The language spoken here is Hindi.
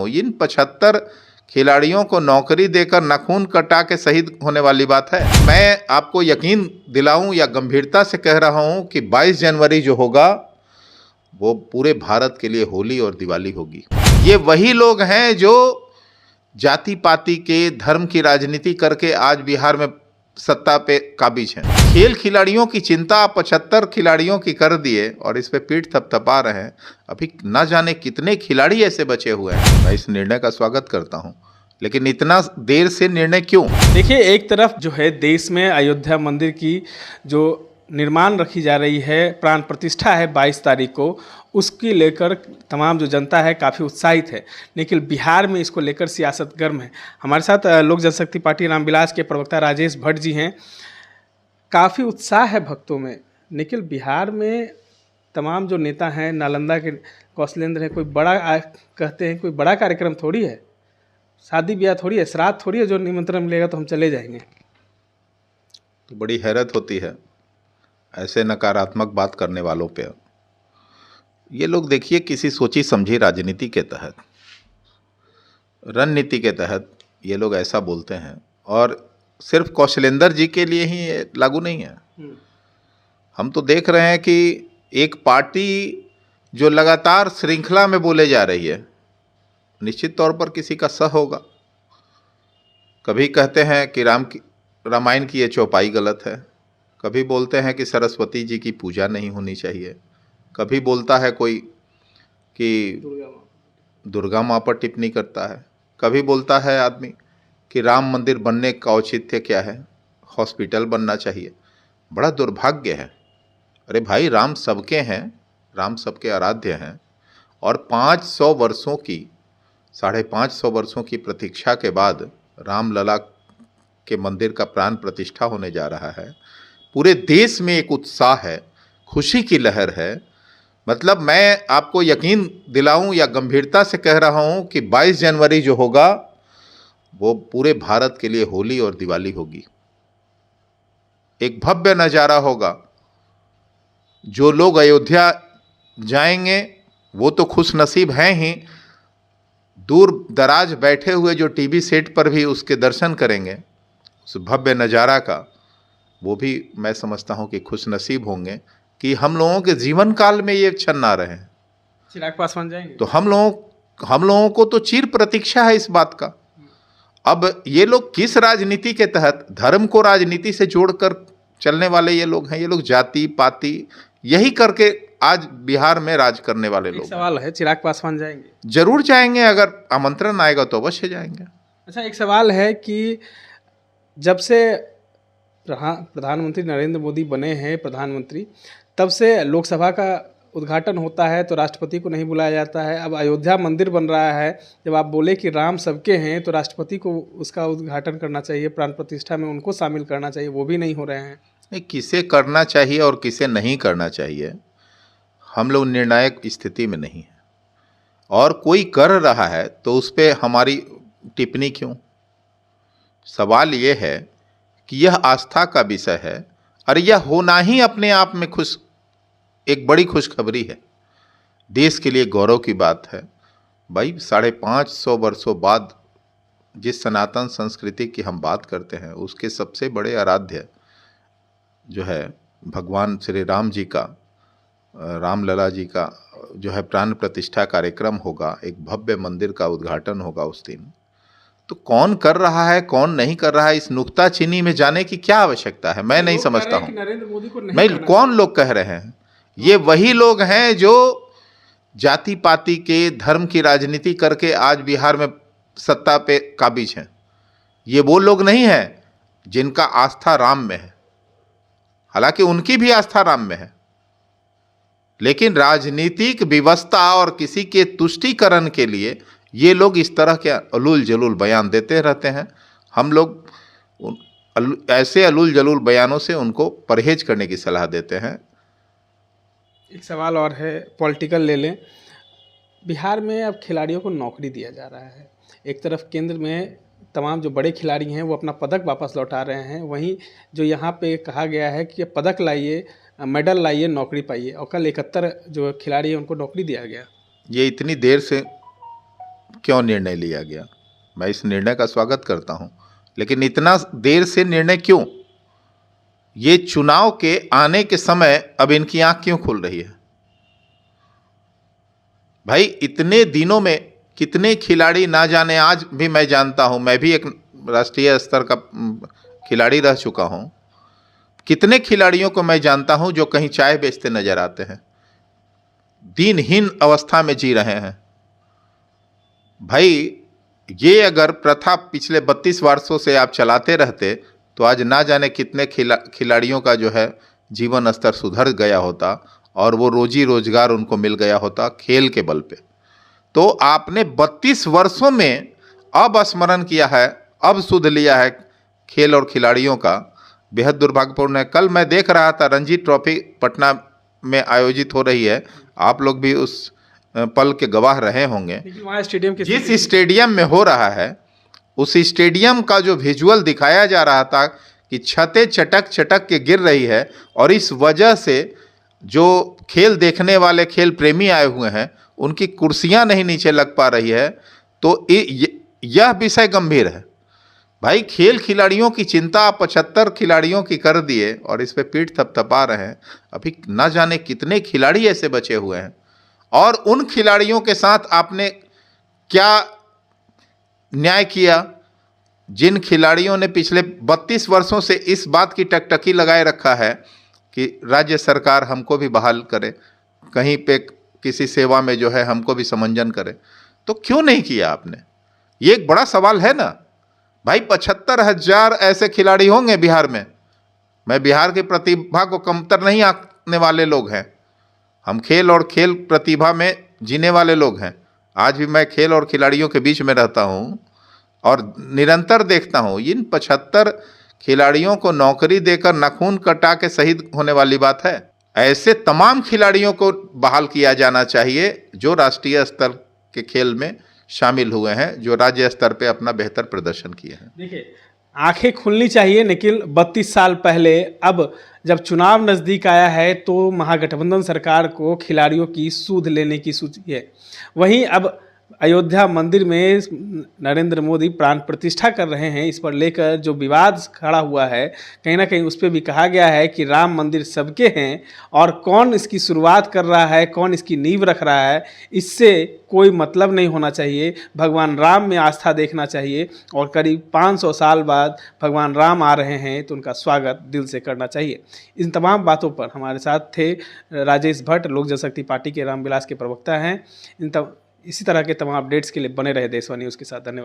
हूँ। इन 75 खिलाड़ियों को नौकरी देकर नाखून कटा के शहीद होने वाली बात है। मैं आपको यकीन दिलाऊं या गंभीरता से कह रहा हूं कि 22 जनवरी जो होगा वो पूरे भारत के लिए होली और दिवाली होगी। ये वही लोग हैं जो जाति पाति के, धर्म की राजनीति करके आज बिहार में सत्ता पे काबिज हैं। खेल खिलाड़ियों की चिंता आप 75 खिलाड़ियों की कर दिए और इस पे पीठ थपथपा रहे हैं। अभी ना जाने कितने खिलाड़ी ऐसे बचे हुए हैं। मैं इस निर्णय का स्वागत करता हूं, लेकिन इतना देर से निर्णय क्यों? देखिए, एक तरफ जो है देश में अयोध्या मंदिर की जो निर्माण रखी जा रही है, प्राण प्रतिष्ठा है 22 तारीख को, उसकी लेकर तमाम जो जनता है काफ़ी उत्साहित है। लेकिन बिहार में इसको लेकर सियासत गर्म है। हमारे साथ लोक जनशक्ति पार्टी रामविलास के प्रवक्ता राजेश भट्ट जी हैं। काफ़ी उत्साह है भक्तों में, लेकिन बिहार में तमाम जो नेता हैं, नालंदा के कौशलेंद्र हैं, कोई बड़ा कहते हैं कोई बड़ा कार्यक्रम थोड़ी है, शादी ब्याह थोड़ी है, श्राद्ध थोड़ी है जो निमंत्रण मिलेगा तो हम चले जाएंगे। तो बड़ी हैरत होती है ऐसे नकारात्मक बात करने वालों पे। ये लोग देखिए किसी सोची समझी राजनीति के तहत, रणनीति के तहत ये लोग ऐसा बोलते हैं, और सिर्फ कौशलेंद्र जी के लिए ही ये लागू नहीं है। हम तो देख रहे हैं कि एक पार्टी जो लगातार श्रृंखला में बोले जा रही है, निश्चित तौर पर किसी का सह होगा। कभी कहते हैं कि रामायण की ये चौपाई गलत है, कभी बोलते हैं कि सरस्वती जी की पूजा नहीं होनी चाहिए, कभी बोलता है कोई कि दुर्गा माँ पर टिप्पणी करता है, कभी बोलता है आदमी कि राम मंदिर बनने का औचित्य क्या है, हॉस्पिटल बनना चाहिए। बड़ा दुर्भाग्य है। अरे भाई, राम सबके हैं, राम सबके आराध्य हैं, और 500 वर्षों की 550 वर्षों की प्रतीक्षा के बाद रामलला के मंदिर का प्राण प्रतिष्ठा होने जा रहा है। पूरे देश में एक उत्साह है, खुशी की लहर है। मतलब मैं आपको यकीन दिलाऊं या गंभीरता से कह रहा हूं कि 22 जनवरी जो होगा वो पूरे भारत के लिए होली और दिवाली होगी। एक भव्य नज़ारा होगा। जो लोग अयोध्या जाएंगे वो तो खुश नसीब हैं ही, दूर दराज बैठे हुए जो टीवी सेट पर भी उसके दर्शन करेंगे, उस भव्य नज़ारा का, वो भी मैं समझता हूं कि खुश नसीब होंगे कि हम लोगों के जीवन काल में ये क्षण ना रहे। चिराग पासवान जाएंगे तो हम लोगों को तो चिर प्रतीक्षा है इस बात का। अब ये लोग किस राजनीति के तहत, धर्म को राजनीति से जोड़कर चलने वाले ये लोग हैं। ये लोग जाति पाति यही करके आज बिहार में राज करने वाले लोग। सवाल है, चिराग पासवान जाएंगे? जरूर जाएंगे, अगर आमंत्रण आएगा तो अवश्य जाएंगे। अच्छा, एक सवाल है कि जब से प्रधानमंत्री नरेंद्र मोदी बने हैं प्रधानमंत्री, तब से लोकसभा का उद्घाटन होता है तो राष्ट्रपति को नहीं बुलाया जाता है। अब अयोध्या मंदिर बन रहा है, जब आप बोले कि राम सबके हैं तो राष्ट्रपति को उसका उद्घाटन करना चाहिए, प्राण प्रतिष्ठा में उनको शामिल करना चाहिए, वो भी नहीं हो रहे हैं। नहीं, किसे करना चाहिए और किसे नहीं करना चाहिए, हम लोग निर्णायक स्थिति में नहीं है। और कोई कर रहा है तो उस पर हमारी टिप्पणी क्यों? सवाल ये है कि यह आस्था का विषय है, और यह होना ही अपने आप में एक बड़ी खुशखबरी है, देश के लिए गौरव की बात है। भाई, 550 वर्षों बाद जिस सनातन संस्कृति की हम बात करते हैं, उसके सबसे बड़े आराध्य जो है भगवान श्री राम जी का, रामलला जी का जो है प्राण प्रतिष्ठा कार्यक्रम होगा, एक भव्य मंदिर का उद्घाटन होगा उस दिन। तो कौन कर रहा है कौन नहीं कर रहा है, इस नुक्ताचीनी में जाने की क्या आवश्यकता है? मैं नहीं समझता हूँ। नरेंद्र मोदी को नहीं मैं कौन लोग कह रहे हैं? ये वही लोग हैं जो जाति पाति के, धर्म की राजनीति करके आज बिहार में सत्ता पे काबिज हैं। ये वो लोग नहीं हैं जिनका आस्था राम में है, हालांकि उनकी भी आस्था राम में है, लेकिन राजनीतिक व्यवस्था और किसी के तुष्टीकरण के लिए ये लोग इस तरह के अलूल जलूल बयान देते रहते हैं। हम लोग ऐसे अलूल जलूल बयानों से उनको परहेज करने की सलाह देते हैं। एक सवाल और है, पॉलिटिकल ले लें। बिहार में अब खिलाड़ियों को नौकरी दिया जा रहा है। एक तरफ केंद्र में तमाम जो बड़े खिलाड़ी हैं वो अपना पदक वापस लौटा रहे हैं, वहीं जो यहाँ पे कहा गया है कि पदक लाइए, मेडल लाइए, नौकरी पाइए, और कल 71 जो खिलाड़ी हैं उनको नौकरी दिया गया। ये इतनी देर से क्यों निर्णय लिया गया, मैं इस निर्णय का स्वागत करता हूं, लेकिन इतना देर से निर्णय क्यों? ये चुनाव के आने के समय अब इनकी आंख क्यों खुल रही है? भाई इतने दिनों में कितने खिलाड़ी ना जाने, आज भी मैं जानता हूं, मैं भी एक राष्ट्रीय स्तर का खिलाड़ी रह चुका हूं, कितने खिलाड़ियों को मैं जानता हूं जो कहीं चाय बेचते नजर आते हैं, दीनहीन अवस्था में जी रहे हैं। भाई ये अगर प्रथा पिछले 32 वर्षों से आप चलाते रहते तो आज ना जाने कितने खिलाड़ियों का जो है जीवन स्तर सुधर गया होता और वो रोजी रोजगार उनको मिल गया होता खेल के बल पे। तो आपने 32 वर्षों में अब स्मरण किया है, अब सुध लिया है खेल और खिलाड़ियों का, बेहद दुर्भाग्यपूर्ण है। कल मैं देख रहा था रणजी ट्रॉफी पटना में आयोजित हो रही है, आप लोग भी उस पल के गवाह रहे होंगे। वहाँ स्टेडियम के जिस स्टेडियम में हो रहा है उस स्टेडियम का जो विजुअल दिखाया जा रहा था कि छतें चटक चटक के गिर रही है और इस वजह से जो खेल देखने वाले खेल प्रेमी आए हुए हैं उनकी कुर्सियां नहीं नीचे लग पा रही है, तो यह विषय गंभीर है। भाई खेल खिलाड़ियों की चिंता आप 75 खिलाड़ियों की कर दिए और इस पे पीठ थपथपा रहे हैं। अभी ना जाने कितने खिलाड़ी ऐसे बचे हुए हैं और उन खिलाड़ियों के साथ आपने क्या न्याय किया जिन खिलाड़ियों ने पिछले 32 वर्षों से इस बात की टकटकी लगाए रखा है कि राज्य सरकार हमको भी बहाल करे, कहीं पे किसी सेवा में जो है हमको भी समंजन करे। तो क्यों नहीं किया आपने? ये एक बड़ा सवाल है ना भाई। 75,000 ऐसे खिलाड़ी होंगे बिहार में। मैं बिहार की प्रतिभा को कमतर नहीं आंकने वाले लोग हैं, हम खेल और खेल प्रतिभा में जीने वाले लोग हैं। आज भी मैं खेल और खिलाड़ियों के बीच में रहता हूं और निरंतर देखता हूं इन 75 खिलाड़ियों को नौकरी देकर नाखून कटा के शहीद होने वाली बात है। ऐसे तमाम खिलाड़ियों को बहाल किया जाना चाहिए जो राष्ट्रीय स्तर के खेल में शामिल हुए हैं, जो राज्य स्तर पे अपना बेहतर प्रदर्शन किए हैं। देखिए आंखें खुलनी चाहिए, लेकिन 32 साल पहले अब जब चुनाव नज़दीक आया है तो महागठबंधन सरकार को खिलाड़ियों की सूद लेने की सूची है। वहीं अब अयोध्या मंदिर में नरेंद्र मोदी प्राण प्रतिष्ठा कर रहे हैं, इस पर लेकर जो विवाद खड़ा हुआ है कहीं ना कहीं उस पर भी कहा गया है कि राम मंदिर सबके हैं और कौन इसकी शुरुआत कर रहा है, कौन इसकी नींव रख रहा है, इससे कोई मतलब नहीं होना चाहिए। भगवान राम में आस्था देखना चाहिए और करीब 500 साल बाद भगवान राम आ रहे हैं तो उनका स्वागत दिल से करना चाहिए। इन तमाम बातों पर हमारे साथ थे राजेश भट्ट, लोक जनशक्ति पार्टी के रामविलास के प्रवक्ता हैं। इसी तरह के तमाम अपडेट्स के लिए बने रहे देशवा न्यूज़ के साथ। धन्यवाद।